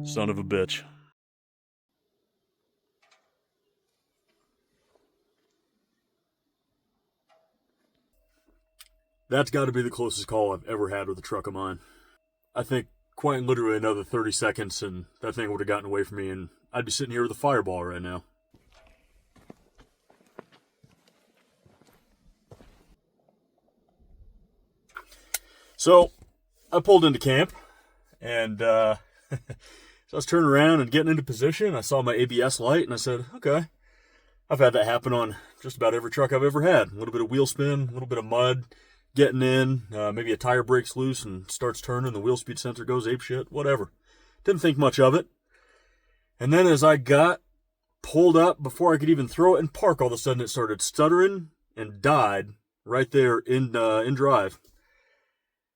Son of a bitch. That's got to be the closest call I've ever had with a truck of mine. I think quite literally another 30 seconds and that thing would have gotten away from me and I'd be sitting here with a fireball right now. So, I pulled into camp and so I was turning around and getting into position. I saw my ABS light and I said, okay, I've had that happen on just about every truck I've ever had. A little bit of wheel spin, a little bit of mud, getting in, maybe a tire breaks loose and starts turning, the wheel speed sensor goes apeshit, whatever. Didn't think much of it. And then as I got pulled up, before I could even throw it in park, all of a sudden it started stuttering and died right there in drive.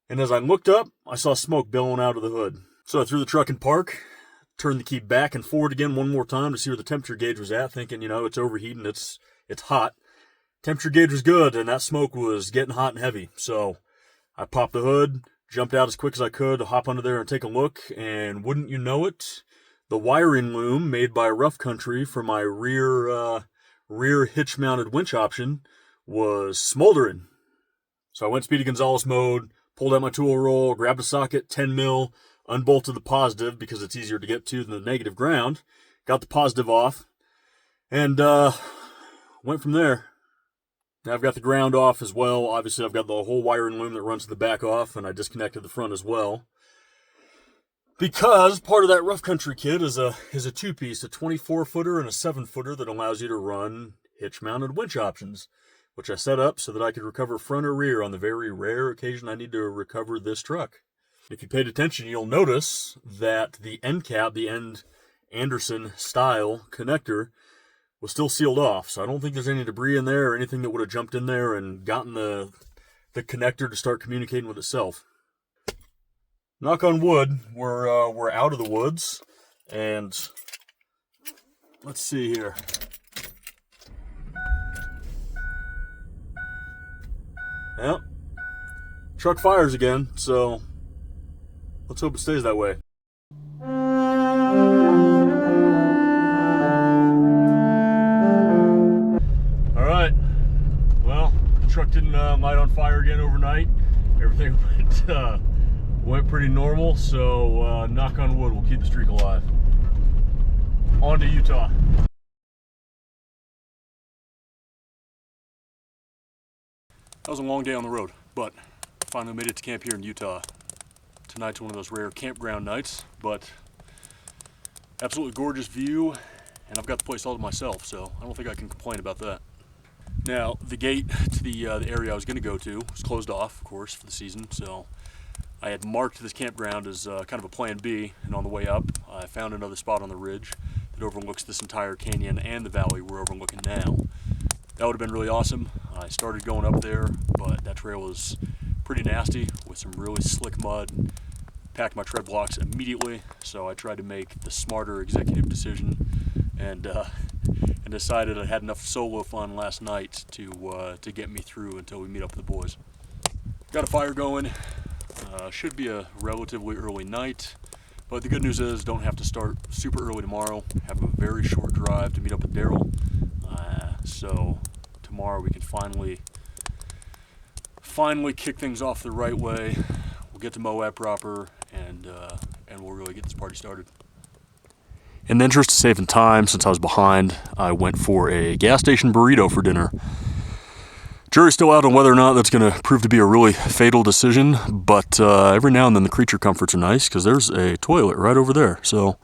And as I looked up, I saw smoke billowing out of the hood. So I threw the truck in park, turned the key back and forward again one more time to see where the temperature gauge was at, thinking, it's overheating, it's hot. Temperature gauge was good, and that smoke was getting hot and heavy. So I popped the hood, jumped out as quick as I could to hop under there and take a look, and wouldn't you know it, the wiring loom made by Rough Country for my rear hitch-mounted winch option was smoldering. So I went Speedy Gonzales mode, pulled out my tool roll, grabbed a socket, 10 mil, unbolted the positive because it's easier to get to than the negative ground, got the positive off, and went from there. Now I've got the ground off as well. Obviously, I've got the whole wiring loom that runs to the back off, and I disconnected the front as well. Because part of that Rough Country kit is a two-piece, a 24-footer and a 7-footer that allows you to run hitch-mounted winch options, which I set up so that I could recover front or rear on the very rare occasion I need to recover this truck. If you paid attention, you'll notice that the end cap, the end Anderson style connector, was still sealed off, so I don't think there's any debris in there or anything that would have jumped in there and gotten the connector to start communicating with itself. Knock on wood, we're out of the woods, and let's see here. Yep, truck fires again, so let's hope it stays that way. Truck didn't light on fire again overnight. Everything went pretty normal, so knock on wood, we'll keep the streak alive. On to Utah. That was a long day on the road, but finally made it to camp here in Utah. Tonight's one of those rare campground nights, but absolutely gorgeous view, and I've got the place all to myself, so I don't think I can complain about that. Now, the gate to the area I was going to go to was closed off, of course, for the season, so I had marked this campground as kind of a plan B, and on the way up, I found another spot on the ridge that overlooks this entire canyon and the valley we're overlooking now. That would have been really awesome. I started going up there, but that trail was pretty nasty with some really slick mud. Packed my tread blocks immediately, so I tried to make the smarter executive decision and decided I had enough solo fun last night to get me through until we meet up with the boys. Got a fire going. Should be a relatively early night, but the good news is don't have to start super early tomorrow. Have a very short drive to meet up with Daryl. So tomorrow we can finally kick things off the right way. We'll get to Moab proper, and we'll really get this party started. In the interest of saving time, since I was behind, I went for a gas station burrito for dinner. Jury's still out on whether or not that's going to prove to be a really fatal decision, but every now and then the creature comforts are nice because there's a toilet right over there. So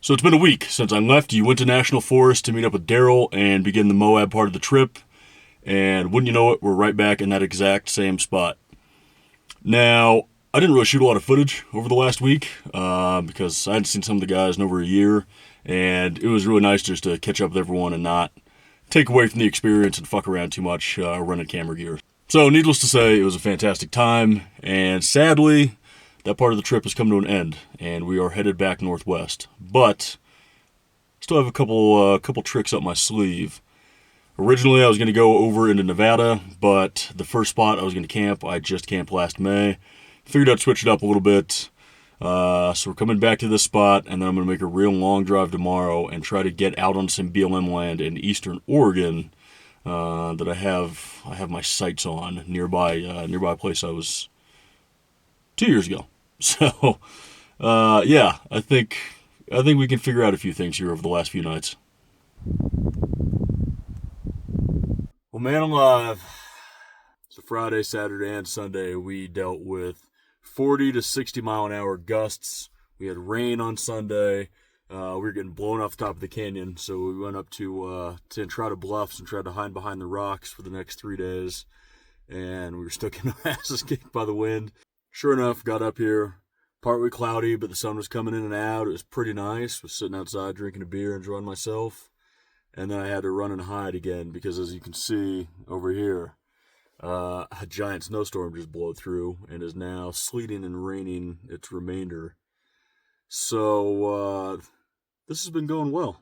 So it's been a week since I left. You went to National Forest to meet up with Daryl and begin the Moab part of the trip. And wouldn't you know it, we're right back in that exact same spot. Now, I didn't really shoot a lot of footage over the last week because I hadn't seen some of the guys in over a year. And it was really nice just to catch up with everyone and not take away from the experience and fuck around too much running camera gear. So needless to say, it was a fantastic time. And sadly, that part of the trip has come to an end, and we are headed back northwest. But still have a couple tricks up my sleeve. Originally, I was going to go over into Nevada, but the first spot I was going to camp, I just camped last May. Figured I'd switch it up a little bit. So we're coming back to this spot, and then I'm going to make a real long drive tomorrow and try to get out on some BLM land in eastern Oregon that I have my sights on nearby a place I was 2 years ago. So, yeah, I think we can figure out a few things here over the last few nights. Well, man alive. So Friday, Saturday, and Sunday, we dealt with 40 to 60 mile an hour gusts. We had rain on Sunday. We were getting blown off the top of the canyon, so we went up to Entrada Bluffs and tried to hide behind the rocks for the next 3 days. And we were still getting our asses kicked by the wind. Sure enough, got up here, partly cloudy, but the sun was coming in and out. It was pretty nice. Was sitting outside drinking a beer, enjoying myself. And then I had to run and hide again because, as you can see over here, a giant snowstorm just blew through and is now sleeting and raining its remainder. So this has been going well.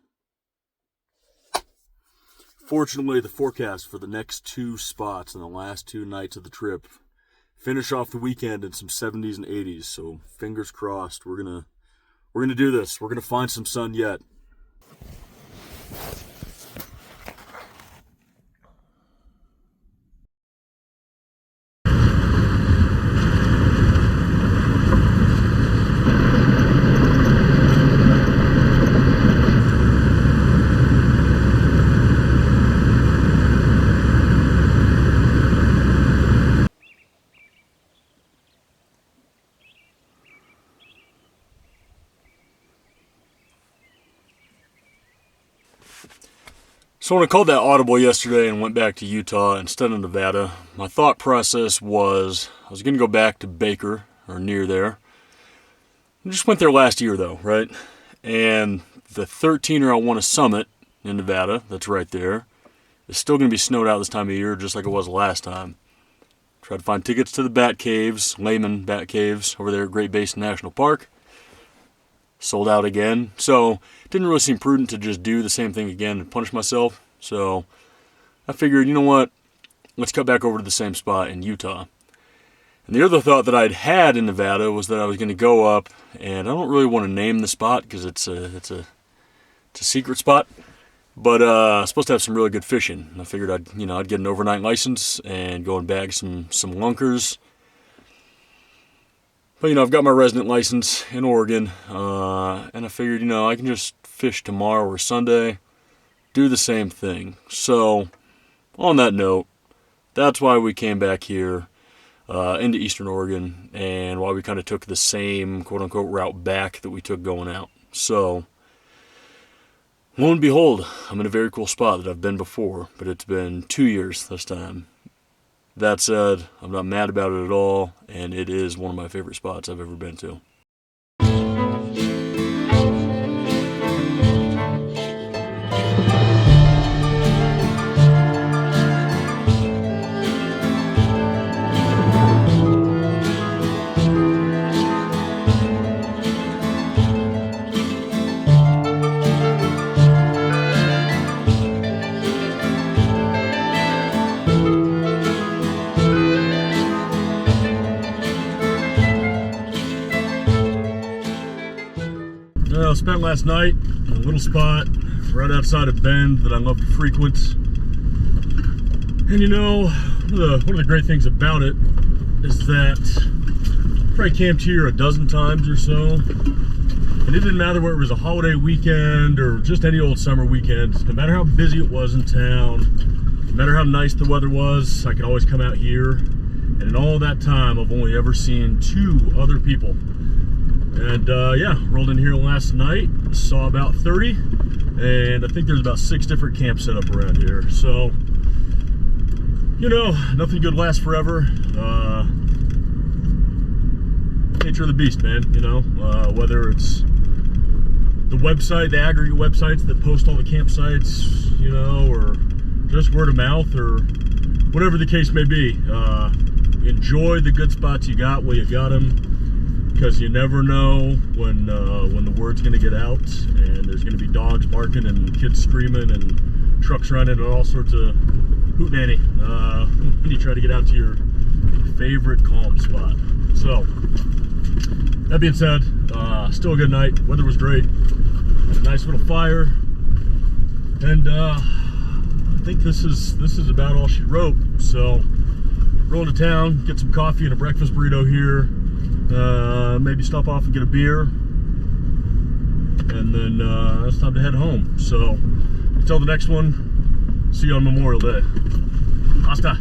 Fortunately, the forecast for the next 2 spots and the last 2 nights of the trip finish off the weekend in some 70s and 80s. So fingers crossed, we're gonna do this. We're gonna find some sun yet. So when I called that audible yesterday and went back to Utah instead of Nevada, my thought process was I was going to go back to Baker or near there. I just went there last year though, right? And the 13er I want to summit in Nevada, that's right there, is still going to be snowed out this time of year just like it was last time. Tried to find tickets to the Bat Caves, Lehman Bat Caves over there at Great Basin National Park. Sold out again. So it didn't really seem prudent to just do the same thing again and punish myself. So I figured, you know what? Let's cut back over to the same spot in Utah. And the other thought that I'd had in Nevada was that I was going to go up, and I don't really want to name the spot because it's a secret spot. But I'm supposed to have some really good fishing. And I figured I'd get an overnight license and go and bag some lunkers. But, I've got my resident license in Oregon, and I figured, I can just fish tomorrow or Sunday, do the same thing. So, on that note, that's why we came back here into Eastern Oregon, and why we kind of took the same quote-unquote route back that we took going out. So, lo and behold, I'm in a very cool spot that I've been before, but it's been 2 years this time. That said, I'm not mad about it at all, and it is one of my favorite spots I've ever been to. I spent last night in a little spot right outside of Bend that I love to frequent. And one of the great things about it is that I probably camped here a dozen times or so. And it didn't matter whether it was a holiday weekend or just any old summer weekend. No matter how busy it was in town, no matter how nice the weather was, I could always come out here. And in all that time, I've only ever seen 2 other people And yeah, rolled in here last night, saw about 30, and I think there's about 6 different camps set up around here. So, you know, nothing good lasts forever. Nature of the beast, man, you know, whether it's the website, the aggregate websites that post all the campsites, you know, or just word of mouth, or whatever the case may be. Enjoy the good spots you got while you got them, because you never know when the word's going to get out, and there's going to be dogs barking and kids screaming and trucks running and all sorts of hootenanny when you try to get out to your favorite calm spot. So, that being said, still a good night. Weather was great. Had a nice little fire, and I think this is about all she wrote. So, roll into town, get some coffee and a breakfast burrito here. Maybe stop off and get a beer, and then it's time to head home. So, until the next one, see you on Memorial Day. Hasta.